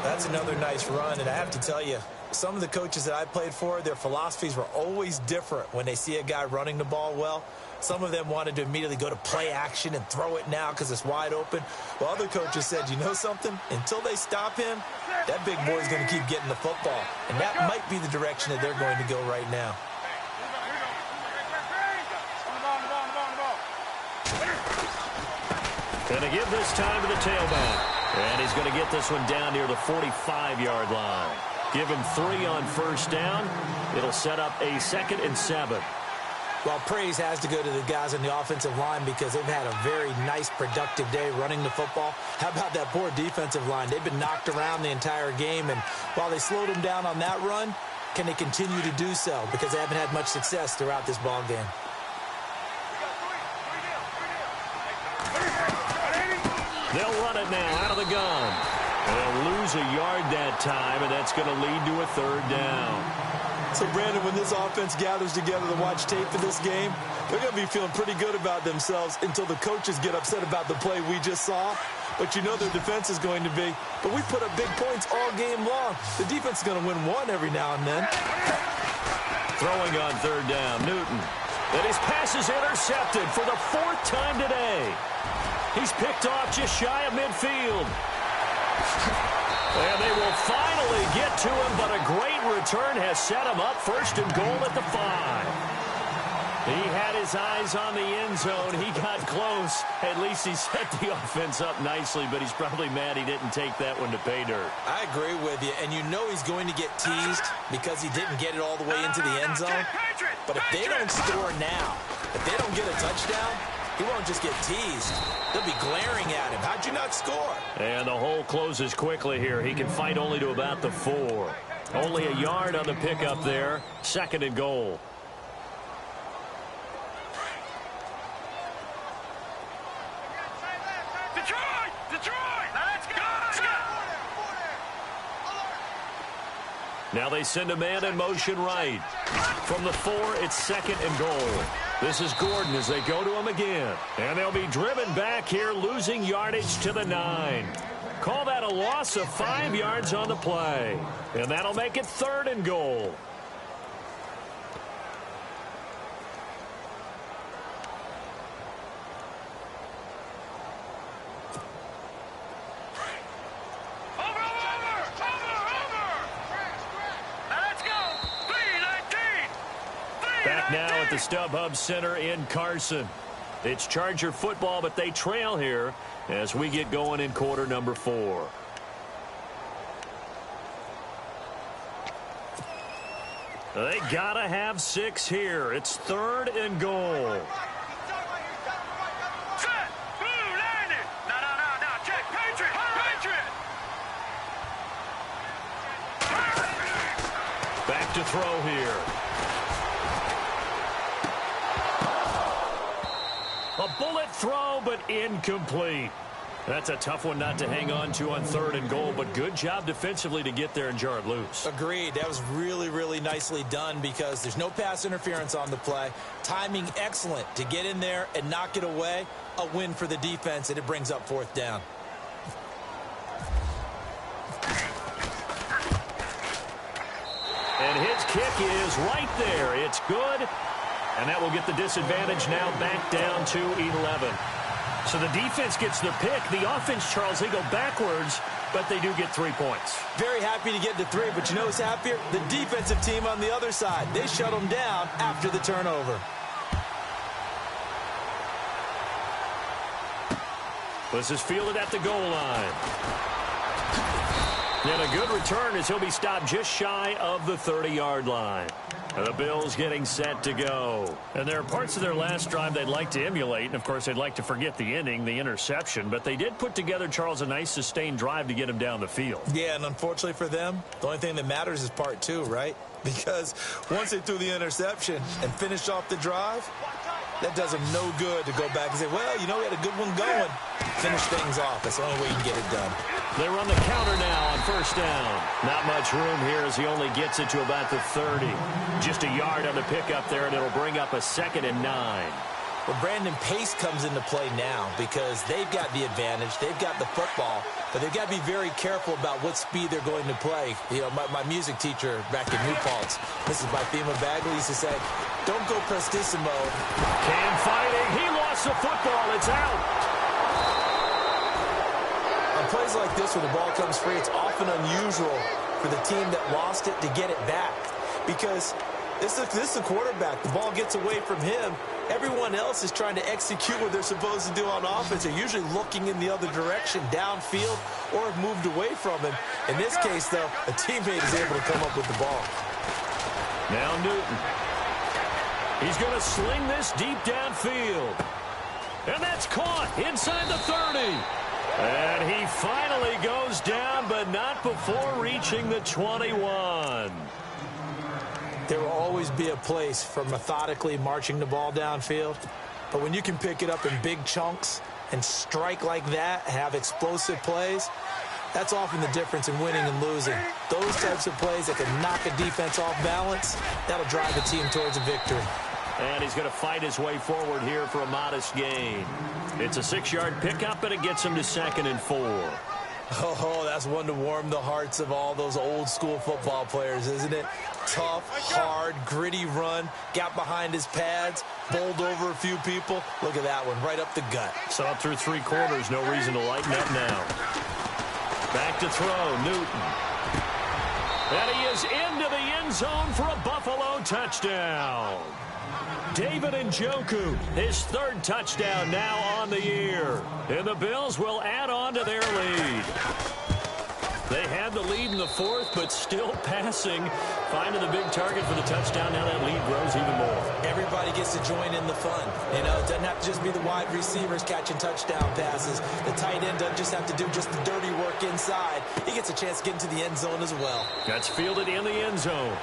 That's another nice run, and I have to tell you, some of the coaches that I played for, their philosophies were always different when they see a guy running the ball well. Some of them wanted to immediately go to play action and throw it now because it's wide open. Well, other coaches said, you know something? Until they stop him, that big boy's going to keep getting the football. And that might be the direction that they're going to go right now. Going to give this time to the tailback. And he's going to get this one down near the 45-yard line. Give him 3 on first down. It'll set up a 2nd and 7. Well, praise has to go to the guys on the offensive line because they've had a very nice, productive day running the football. How about that poor defensive line? They've been knocked around the entire game, and while they slowed them down on that run, can they continue to do so? Because they haven't had much success throughout this ball game. They'll run it now out of the gun. They'll lose a yard that time, and that's going to lead to a 3rd down. So, Brandon, when this offense gathers together to watch tape for this game, they're going to be feeling pretty good about themselves until the coaches get upset about the play we just saw. But you know their defense is going to be. But we put up big points all game long. The defense is going to win one every now and then. Throwing on 3rd down, Newton. And his pass is intercepted for the 4th time today. He's picked off just shy of midfield. And they will finally get to him, but a great return has set him up 1st and goal at the 5. He had his eyes on the end zone. He got close. At least he set the offense up nicely, but he's probably mad he didn't take that one to pay dirt. I agree with you, and you know he's going to get teased because he didn't get it all the way into the end zone. But if they don't score now, if they don't get a touchdown, he won't just get teased. They'll be glaring at him. How'd you not score? And the hole closes quickly here. He can fight only to about the 4. Only a yard on the pickup there. 2nd and goal. Now they send a man in motion right. From the 4, it's 2nd and goal. This is Gordon as they go to him again. And they'll be driven back here, losing yardage to the 9. Call that a loss of 5 yards on the play. And that'll make it 3rd and goal. Back now at the StubHub Center in Carson. It's Charger football, but they trail here as we get going in quarter number 4. They gotta have 6 here. It's 3rd and goal. Set. Blue landed. No. Check. Patriot. Back to throw here. A bullet throw, but incomplete. That's a tough one not to hang on to on 3rd and goal, but good job defensively to get there and jar it loose. Agreed. That was really, really nicely done because there's no pass interference on the play. Timing excellent to get in there and knock it away. A win for the defense, and it brings up 4th down. And his kick is right there. It's good. And that will get the disadvantage now back down to 11. So the defense gets the pick. The offense, Charles, they go backwards, but they do get 3 points. Very happy to get to 3, but you know who's happier? The defensive team on the other side. They shut them down after the turnover. This is fielded at the goal line. And a good return as he'll be stopped just shy of the 30-yard line. The Bills getting set to go. And there are parts of their last drive they'd like to emulate. And, of course, they'd like to forget the inning, the interception. But they did put together, Charles, a nice sustained drive to get him down the field. Yeah, and unfortunately for them, the only thing that matters is part 2, right? Because once they threw the interception and finished off the drive, that does them no good to go back and say, well, you know, we had a good one going. Finish things off. That's the only way you can get it done. They run the counter now on 1st down. Not much room here as he only gets it to about the 30. Just a yard on the pickup there, and it'll bring up a 2nd and 9. Well, Brandon, pace comes into play now because they've got the advantage. They've got the football, but they've got to be very careful about what speed they're going to play. You know, my music teacher back in New Paltz, Mrs. Bythema Bagley, used to say, don't go prestissimo. Cam fighting. He lost the football. It's out. On plays like this, when the ball comes free, it's often unusual for the team that lost it to get it back because this is the quarterback. The ball gets away from him. Everyone else is trying to execute what they're supposed to do on offense. They're usually looking in the other direction, downfield, or have moved away from him. In this case, though, a teammate is able to come up with the ball. Now Newton. He's going to sling this deep downfield. And that's caught inside the 30. And he finally goes down, but not before reaching the 21. There will always be a place for methodically marching the ball downfield. But when you can pick it up in big chunks and strike like that, have explosive plays, that's often the difference in winning and losing. Those types of plays that can knock a defense off balance, that'll drive the team towards a victory. And he's going to fight his way forward here for a modest gain. It's a 6-yard pickup, and it gets him to 2nd and 4. Oh, that's one to warm the hearts of all those old-school football players, isn't it? Tough, hard, gritty run, got behind his pads, bowled over a few people. Look at that one, right up the gut. Saw it through 3 quarters, no reason to lighten up now. Back to throw, Newton. And he is into the end zone for a Buffalo touchdown. David Njoku, his 3rd touchdown now on the year. And the Bills will add on to their lead. They had the lead in the 4th, but still passing. Finding the big target for the touchdown. Now that lead grows even more. Everybody gets to join in the fun. You know, it doesn't have to just be the wide receivers catching touchdown passes. The tight end doesn't just have to do just the dirty work inside. He gets a chance to get into the end zone as well. That's fielded in the end zone.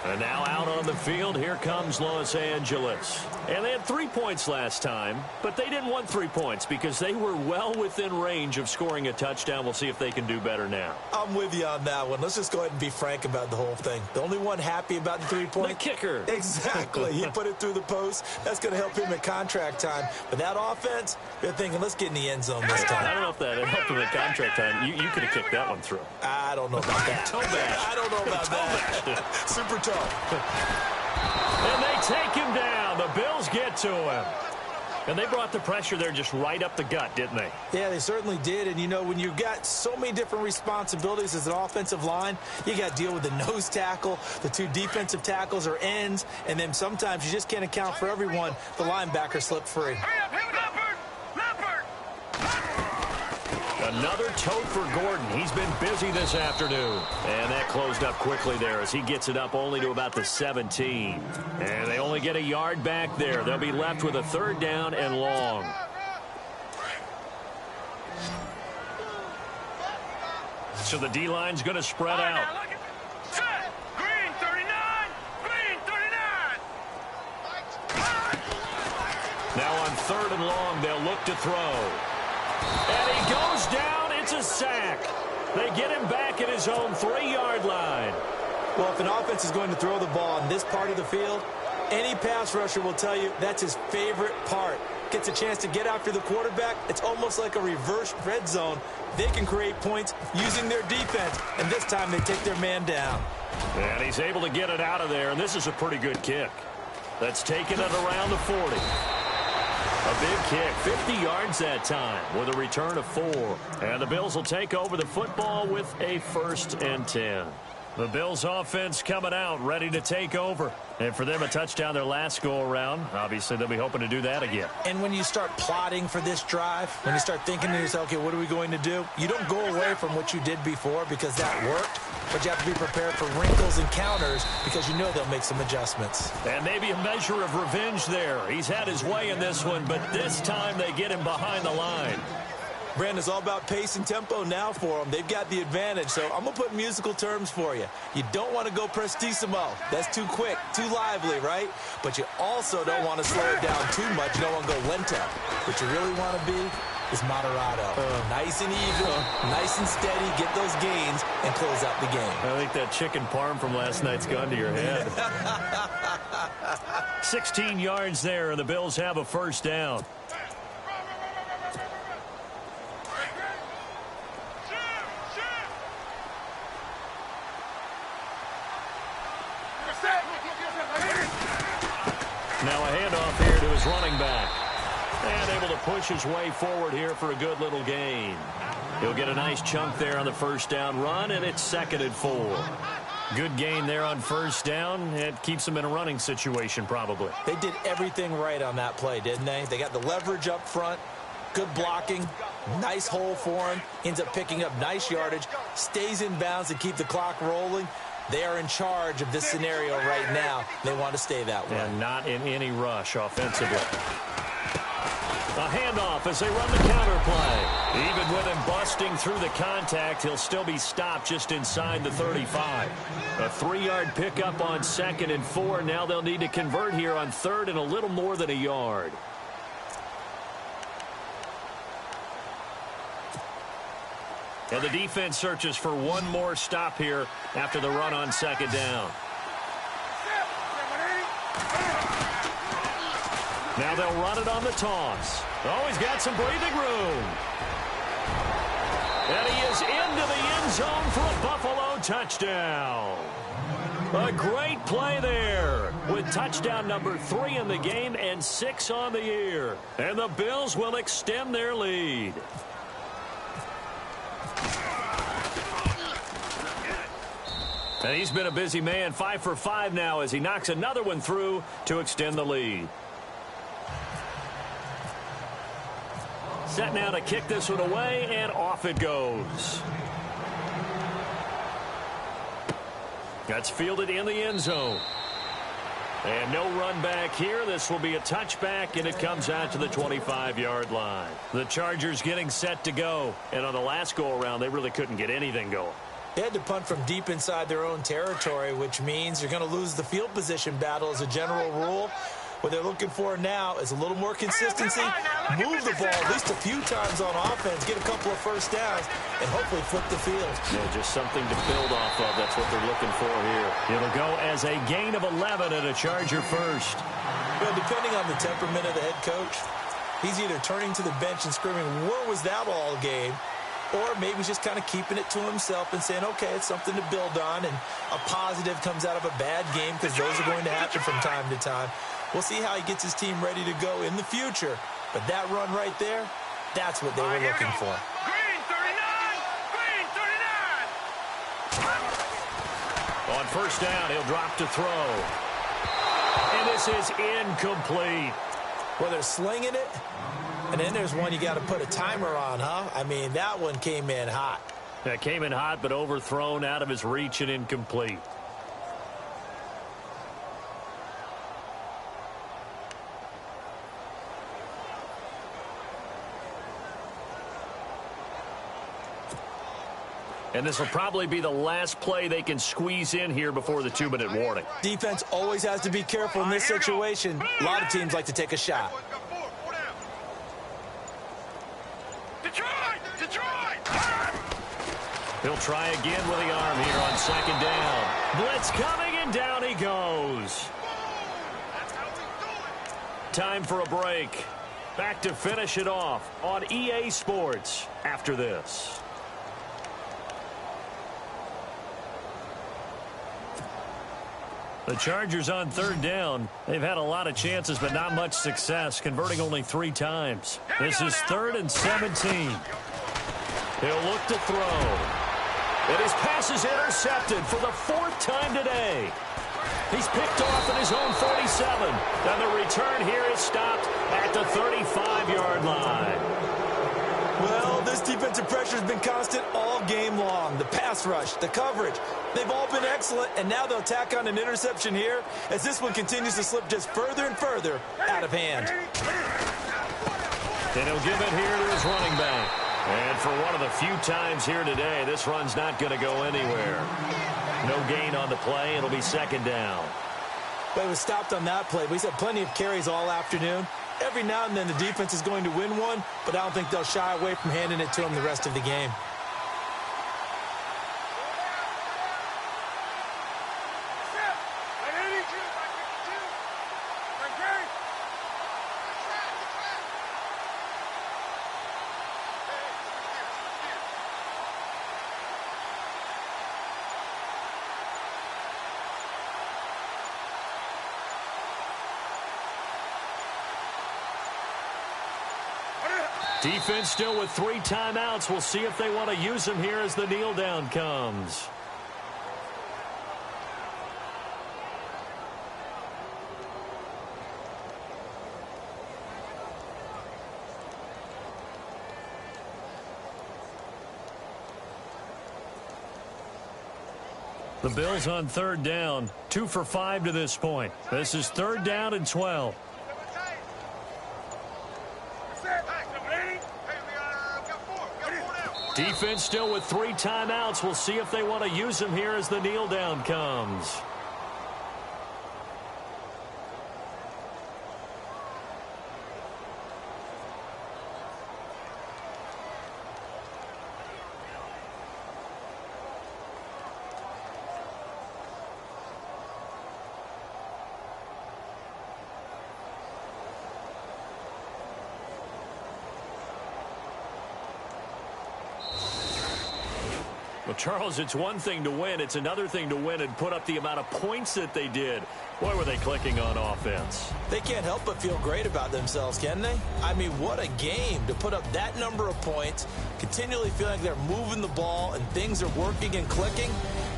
And now out on the field, here comes Los Angeles. And they had 3 points last time, but they didn't want 3 points because they were well within range of scoring a touchdown. We'll see if they can do better now. I'm with you on that one. Let's just go ahead and be frank about the whole thing. The only one happy about the 3-point? The kicker. Exactly. He put it through the post. That's going to help him at contract time. But that offense, they're thinking, let's get in the end zone this time. I don't know if that helped him at contract time. You could have kicked that one through. I don't know about that. Toe bash. I don't know about that. Super toe. And they take him down. The Bills get to him. And they brought the pressure there just right up the gut, didn't they? Yeah, they certainly did. And, you know, when you've got so many different responsibilities as an offensive line, you got to deal with the nose tackle, the 2 defensive tackles or ends, and then sometimes you just can't account for everyone. The linebacker slipped free. Another tote for Gordon. He's been busy this afternoon. And that closed up quickly there as he gets it up only to about the 17. And they only get a yard back there. They'll be left with a 3rd down and long. So the D-line's going to spread out. Green 39! Green 39! Now on 3rd and long, they'll look to throw. And he goes down. It's a sack. They get him back at his own 3-yard line. Well, if an offense is going to throw the ball on this part of the field, any pass rusher will tell you that's his favorite part. Gets a chance to get after the quarterback. It's almost like a reverse red zone. They can create points using their defense, and this time they take their man down. And he's able to get it out of there, and this is a pretty good kick. That's taken it around the 40. A big kick, 50 yards that time with a return of 4. And the Bills will take over the football with a 1st and 10. The Bills offense coming out, ready to take over. And for them, a touchdown their last go-around. Obviously, they'll be hoping to do that again. And when you start plotting for this drive, when you start thinking to yourself, okay, what are we going to do? You don't go away from what you did before because that worked. But you have to be prepared for wrinkles and counters because you know they'll make some adjustments. And maybe a measure of revenge there. He's had his way in this one, but this time they get him behind the line. Brandon, it's all about pace and tempo now for them. They've got the advantage, so I'm going to put musical terms for you. You don't want to go prestissimo. That's too quick, too lively, right? But you also don't want to slow it down too much. You don't want to go lento. What you really want to be is moderato. Nice and even, nice and steady, get those gains, and close out the game. I think that chicken parm from last night's gone to your head. 16 yards there, and the Bills have a 1st down. Now a handoff here to his running back. And able to push his way forward here for a good little gain. He'll get a nice chunk there on the 1st down run, and it's 2nd and 4. Good gain there on 1st down. It keeps them in a running situation probably. They did everything right on that play, didn't they? They got the leverage up front, good blocking, nice hole for him, ends up picking up nice yardage, stays in bounds to keep the clock rolling. They are in charge of this scenario right now. They want to stay that way. And not in any rush offensively. A handoff as they run the counter play. Even with him busting through the contact, he'll still be stopped just inside the 35. A 3-yard pickup on 2nd and 4. Now they'll need to convert here on 3rd and a little more than a yard. And the defense searches for one more stop here after the run on 2nd down. Now they'll run it on the toss. Oh, he's got some breathing room. And he is into the end zone for a Buffalo touchdown. A great play there with touchdown number 3 in the game and 6 on the year. And the Bills will extend their lead. And he's been a busy man, 5 for 5 now as he knocks another one through to extend the lead. Set now to kick this one away, and off it goes. That's fielded in the end zone. And no run back here. This will be a touchback, and it comes out to the 25-yard line. The Chargers getting set to go. And on the last go-around, they really couldn't get anything going. They had to punt from deep inside their own territory, which means you're going to lose the field position battle as a general rule. What they're looking for now is a little more consistency, move the ball at least a few times on offense, get a couple of first downs, and hopefully flip the field. Yeah, just something to build off of. That's what they're looking for here. It'll go as a gain of 11 and a Charger first. Well, depending on the temperament of the head coach, he's either turning to the bench and screaming, "Where was that all game?" Or maybe he's just kind of keeping it to himself and saying, okay, it's something to build on, and a positive comes out of a bad game because those are going to happen from time to time. We'll see how he gets his team ready to go in the future. But that run right there, that's what they were looking for. Green 39! Green 39! On first down, he'll drop to throw. And this is incomplete. Well, they're slinging it, and then there's one you got to put a timer on, huh? I mean, that one came in hot. That came in hot, but overthrown out of his reach and incomplete. And this will probably be the last play they can squeeze in here before the 2-minute warning. Defense always has to be careful in this situation. A lot of teams like to take a shot. He'll try again with the arm here on second down. Blitz coming, and down he goes. Time for a break. Back to finish it off on EA Sports after this. The Chargers on third down. They've had a lot of chances, but not much success, converting only 3 times. This is 3rd and 17. He'll look to throw. And his pass is intercepted for the 4th time today. He's picked off at his own 47. And the return here is stopped at the 35-yard line. Well, this defensive pressure has been constant all game long. The pass rush, the coverage, they've all been excellent, and now they'll tack on an interception here as this one continues to slip just further and further out of hand. And he'll give it here to his running back. And for one of the few times here today, this run's not going to go anywhere. No gain on the play. It'll be second down. But it was stopped on that play. We've had plenty of carries all afternoon. Every now and then the defense is going to win one, but I don't think they'll shy away from handing it to him the rest of the game. Defense still with 3 timeouts. We'll see if they want to use them here as the kneel down comes. The Bills on third down, 2 for 5 to this point. This is 3rd down and 12. Defense still with 3 timeouts. We'll see if they want to use them here as the kneel down comes. Well, Charles, it's one thing to win. It's another thing to win and put up the amount of points that they did. Boy, were they clicking on offense. They can't help but feel great about themselves, can they? I mean, what a game to put up that number of points, continually feeling like they're moving the ball and things are working and clicking.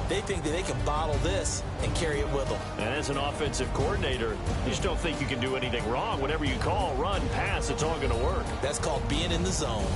They think that they can bottle this and carry it with them. And as an offensive coordinator, you just don't think you can do anything wrong. Whatever you call, run, pass, it's all going to work. That's called being in the zone.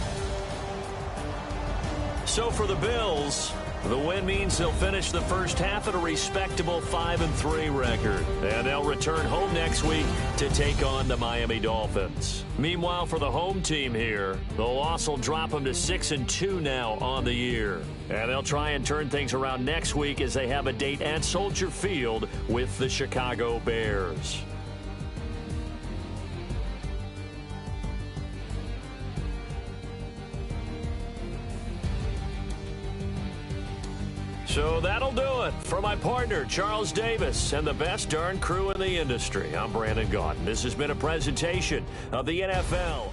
So for the Bills, The win means they'll finish the first half at a respectable 5-3 record. And they'll return home next week to take on the Miami Dolphins. Meanwhile, for the home team here, the loss will drop them to 6-2 now on the year. And they'll try and turn things around next week as they have a date at Soldier Field with the Chicago Bears. So that'll do it. For my partner, Charles Davis, and the best darn crew in the industry, I'm Brandon Gaudin. This has been a presentation of the NFL.